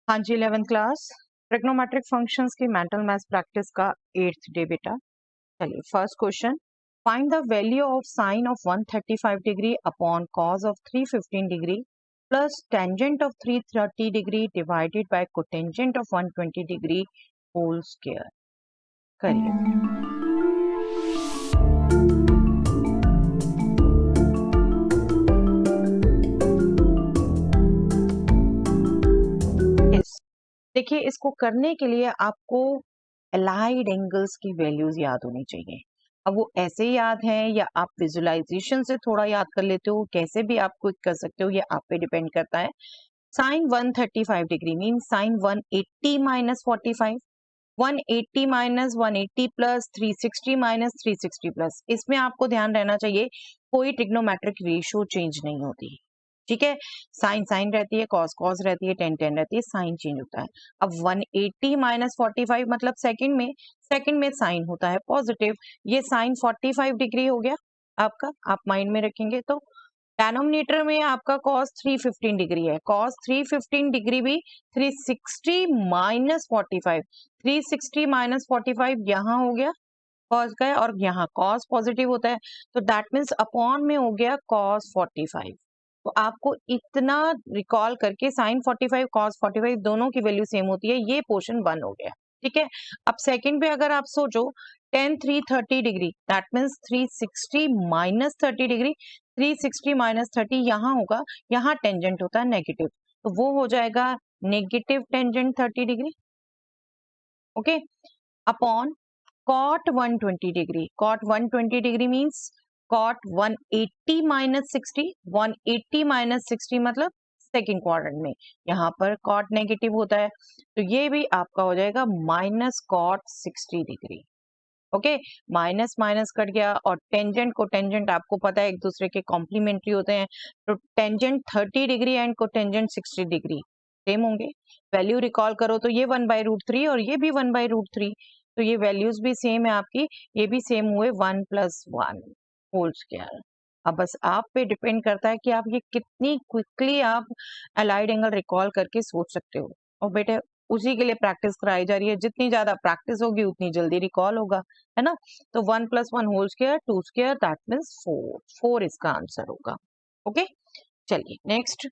हाँ जी, 11th class trigonometric functions की मेंटल मैथ्स प्रैक्टिस का 8th डे बेटा। चलिए first question, find the value of sine of 135 degree upon cos of 315 degree plus tangent of 330 degree divided by cotangent of 120 degree whole square. करिए। Yes. देखिए, इसको करने के लिए आपको अलाइड एंगल्स की वैल्यूज याद होनी चाहिए। अब वो ऐसे याद हैं या आप विजुअलाइजेशन से थोड़ा याद कर लेते हो, कैसे भी आप क्विक कर सकते हो, ये आप पे डिपेंड करता है। Sine 135 degree mean sine 180 minus 45, 180 minus 180 plus 360 minus 360 plus. इसमें आपको ध्यान रहना चाहिए कोई ट्रिग्नोमेट्रिक रेशियो चेंज नहीं होती। ठीक है, साइन साइन रहती है, कॉस कॉस रहती है, टेन टेन रहती है, साइन चेंज होता है। अब 180 माइनस 45 मतलब सेकंड में साइन होता है पॉजिटिव। ये साइन 45 डिग्री हो गया आपका, आप माइंड में रखेंगे तो डेनोमिनेटर में आपका कॉस 315 डिग्री है। कॉस 315 डिग्री भी 360 माइनस 45, 360 माइनस 45 यहाँ हो गया कॉस का है, और यहाँ कॉस पॉजिटिव होता है तो दैट मीन्स अपॉन में हो गया कॉस 45। तो आपको इतना रिकॉल करके साइन 45 कॉस 45 दोनों की वैल्यू सेम होती है, ये पोर्शन 1 हो गया। ठीक है, अब सेकंड पे अगर आप सोचो tan 330 degree that means 360 minus 30 degree, 360 minus 30 यहाँ होगा, यहाँ टेंजेंट होता है नेगेटिव, तो वो हो जाएगा negative tangent 30 degree. Okay, upon cot 120 degree, cot 120 degree means cot 180 minus 60, 180 minus 60 मतलब सेकेंड क्वाड्रेंट में, यहाँ पर cot नेगेटिव होता है तो ये भी आपका हो जाएगा minus cot 60 degree. Okay, minus minus cut गया, और टेंजेंट को टेंजेंट आपको पता है एक दूसरे के कॉम्प्लीमेंट्री होते हैं, तो टेंजेंट 30 डिग्री एंड को टेंजेंट 60 डिग्री सेम होंगे। वैल्यू रिकॉल करो तो ये 1/√3 और ये भी 1/√3, तो ये वैल्यूज भी सेम है आपकी, ये भी सेम हुए 1 + 1 होल स्क्वायर। अब बस आप पे डिपेंड करता है कि आप ये कितनी क्विकली आप अलाइड एंगल रिकॉल करके सोच सकते हो। और बेटे उसी के लिए प्रैक्टिस कराई जा रही है, जितनी ज्यादा प्रैक्टिस होगी उतनी जल्दी रिकॉल होगा, है ना। तो 1 + 1 whole square 2 square that means 4 इसका आंसर होगा। ओके, चलिए next,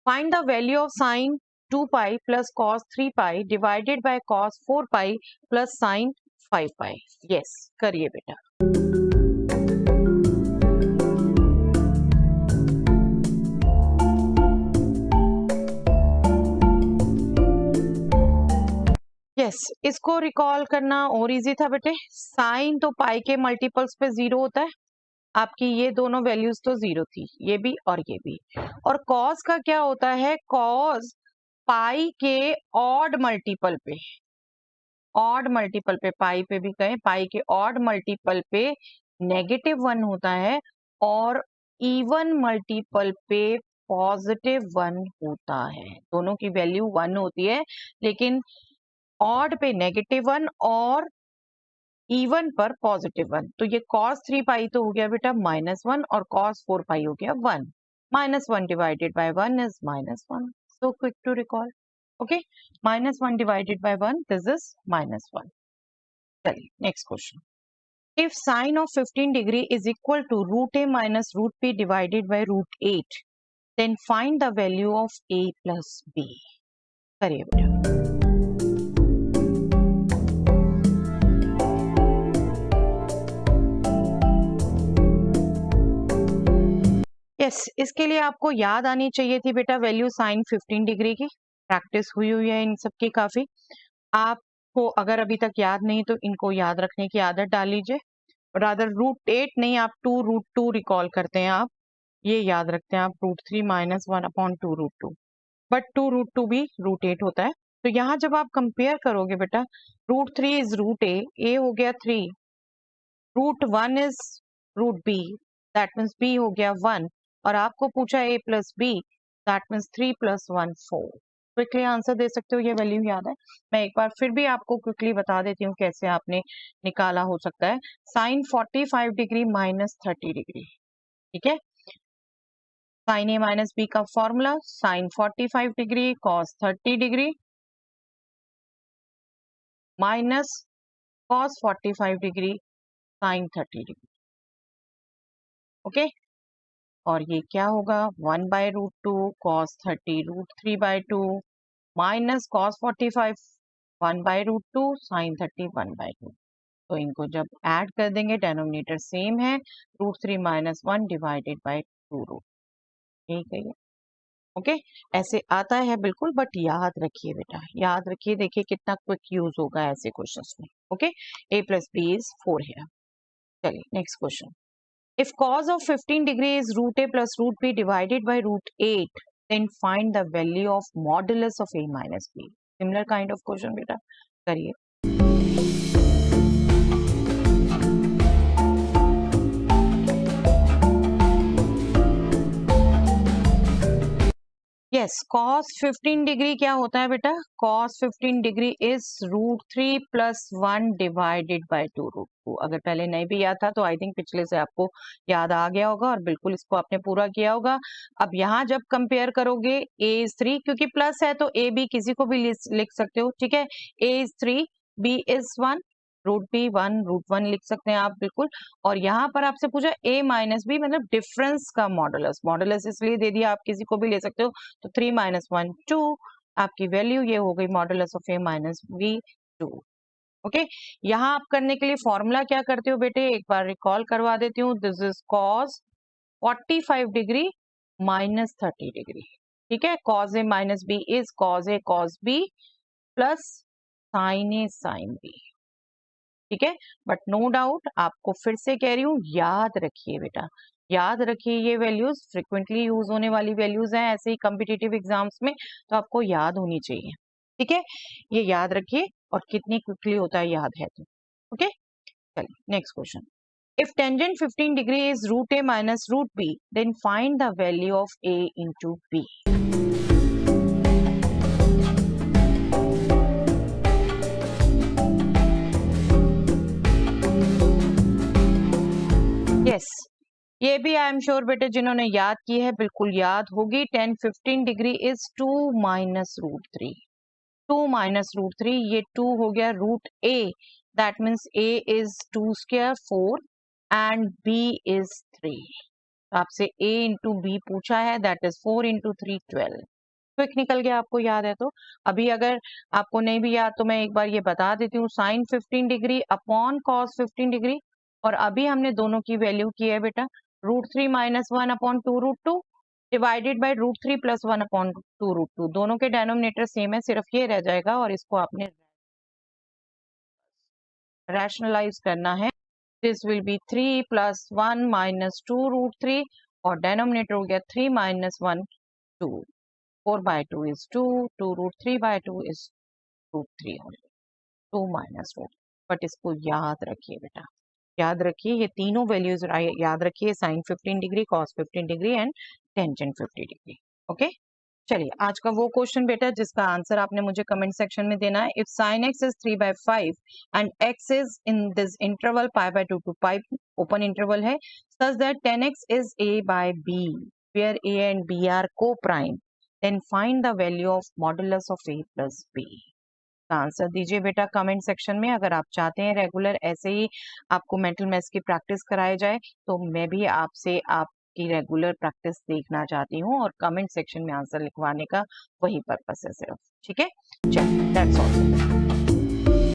find the value of sine 2 pi plus cos 3 pi divided by cos 4 pi plus sine 5 pi. Yes, करिए बेटा। यस, इसको रिकॉल करना और इजी था बेटे। साइन तो पाई के मल्टीपल्स पे 0 होता है, आपकी ये दोनों वैल्यूज तो 0 थी, ये भी और ये भी। और कॉस का क्या होता है, कॉस पाई के ऑड मल्टीपल पे, ऑड मल्टीपल पे, पाई पे भी कहें, पाई के ऑड मल्टीपल पे -1 होता है, और इवन मल्टीपल पे +1 होता है। दोनों की वैल्यू 1 होती है, लेकिन ऑड पे -1 और इवन पर +1। तो ये cos 3 पाई तो हो गया बेटा -1, और cos 4 पाई हो गया 1। -1 divided by 1 is -1, so quick to recall. Okay, -1 divided by 1 this is -1। चलिए next question, if sine of 15 degree is equal to √a minus √b divided by √8, then find the value of a plus b। करिए बेटा। Yes, इसके लिए आपको याद आनी चाहिए थी बेटा वैल्यू साइन 15 डिग्री की, प्रैक्टिस हुई हुई है इन सब की काफी। आपको अगर अभी तक याद नहीं तो इनको याद रखने की आदत डाल लीजिए। रादर √8 नहीं, आप 2√2 रिकॉल करते हैं, आप ये याद रखते हैं आप √3 - 1/2√2, बट 2√2 भी √8 होता है। तो यहाँ जब आप कंपेयर करोगे बेटा, √3 इज √a हो गया 3, √1 is √b that means b हो गया 1, और आपको पूछा a plus b that means 3 + 1 4। Quickly answer दे सकते हो, ये वैल्यू याद है। मैं एक बार फिर भी आपको क्विकली बता देती हूँ कैसे आपने निकाला हो सकता है। साइन 45 डिग्री -30 डिग्री, ठीक है, साइन ए माइनस बी का formula sine 45 degree cos 30 degree minus cos 45 degree sine 30 degree. Okay, और ये क्या होगा 1/√2 cos 30 √3/2 माइनस cos 45 1/√2 sin 30 1/2। तो इनको जब ऐड कर देंगे डेनोमिनेटर सेम है, √3 - 1 डिवाइडेड बाय 2 ठीक है। ओके, ऐसे आता है बिल्कुल, बट याद रखिए बेटा, याद रखिए, देखिए कितना क्विक यूज होगा ऐसे क्वेश्चंस में। ओके, a + b is 4 है। चलिए next question. If cos of 15 degree is √a plus √b divided by √8, then find the value of modulus of a minus b. Similar kind of question बेटा करिए। Yes, cos 15 degree क्या होता है बेटा? cos 15 degree is √3 + 1 divided bye 2 अगर पहले नहीं भी याद था तो आई थिंक पिछले से आपको याद आ गया होगा और बिल्कुल इसको आपने पूरा किया होगा। अब यहाँ जब कंपेयर करोगे a is 3, क्योंकि प्लस है तो a b किसी को भी लिख सकते हो, ठीक है। a is 3, b is 1, √b 1 √1 लिख सकते हैं आप बिल्कुल। और यहाँ पर आपसे पूछा a - b मतलब डिफरेंस का मॉडुलस, मॉडुलस इसलिए दे दिया, आप किसी को भी ले सकते हो। तो 3 - 1 2, आपकी वैल्यू ये हो गई modulus of a - b 2। Okay, यहाँ आप करने के लिए फॉर्मूला क्या करते हो बेटे, एक बार रिकॉल करवा देती हूँ। This is cos 45 degree minus 30 degree, ठीक है। cos a - b is cos a cos b plus sin a sin b, ठीक है। बट नो डाउट आपको फिर से कह रही हूँ, याद रखिए बेटा, याद रखिए, ये वैल्यूज फ्रिक्वेंटली यूज होने वाली वैल्यूज हैं ऐसे ही कॉम्पिटिटिव एग्जाम्स में, तो आपको याद होनी चाहिए, ठीक है। ये याद रखिए, और कितनी क्विकली होता है याद है तो। ओके, चलिए next question. If tangent 15 degree is √a minus √b, then find the value of a into b. Yes, ये भी आई एम श्योर बेटे जिन्होंने याद की है बिल्कुल याद होगी। 10 15 डिग्री इज 2 माइनस √3, 2 माइनस √3, ये 2 हो गया √a, that means a is 2 square 4 and b is 3। आपसे a इंटू b पूछा है, दैट इज 4 × 3 12। क्विक निकल गया, आपको याद है तो। अभी अगर आपको नहीं भी याद तो मैं एक बार ये बता देती हूँ, sine 15 degree upon cos 15 degree, और अभी हमने दोनों की वैल्यू की है बेटा √3 - 1 अपॉन 2√2 डिवाइडेड बाय √3 + 1 अपॉन 2√2। दोनों के डेनोमिनेटर सेम है, सिर्फ ये रह जाएगा और इसको आपने रैशनलाइज करना है। दिस विल बी 3 + 1 - 2√3 और डेनोमिनेटर हो गया 3 - 1 2, 4/2 is 2, 2√3/2 is √3 only, 2 - √3। बट इसको याद रखिए बेटा, याद रखिए, ये तीनों वैल्यूज याद रखिए, sine 15 degree, cos 15 degree and tangent 50 degree. Okay, चलिए आज का वो क्वेश्चन बेटा जिसका आंसर आपने मुझे कमेंट सेक्शन में देना है। If sin x is 3/5 and x is in this interval π/2 to π open interval है, such that 10x is a/b where a and b are co-prime, then find the value of modulus of a plus b। Answer दीजिए बेटा comment section में। अगर आप चाहते हैं regular ऐसे ही आपको मेंटल मैथ्स की प्रैक्टिस कराई जाए, तो मैं भी आपसे आपकी रेगुलर प्रैक्टिस देखना चाहती हूँ, और कमेंट सेक्शन में आंसर लिखवाने का वही पर्पस है सिर्फ, ठीक है। चलिए दैट्स ऑल।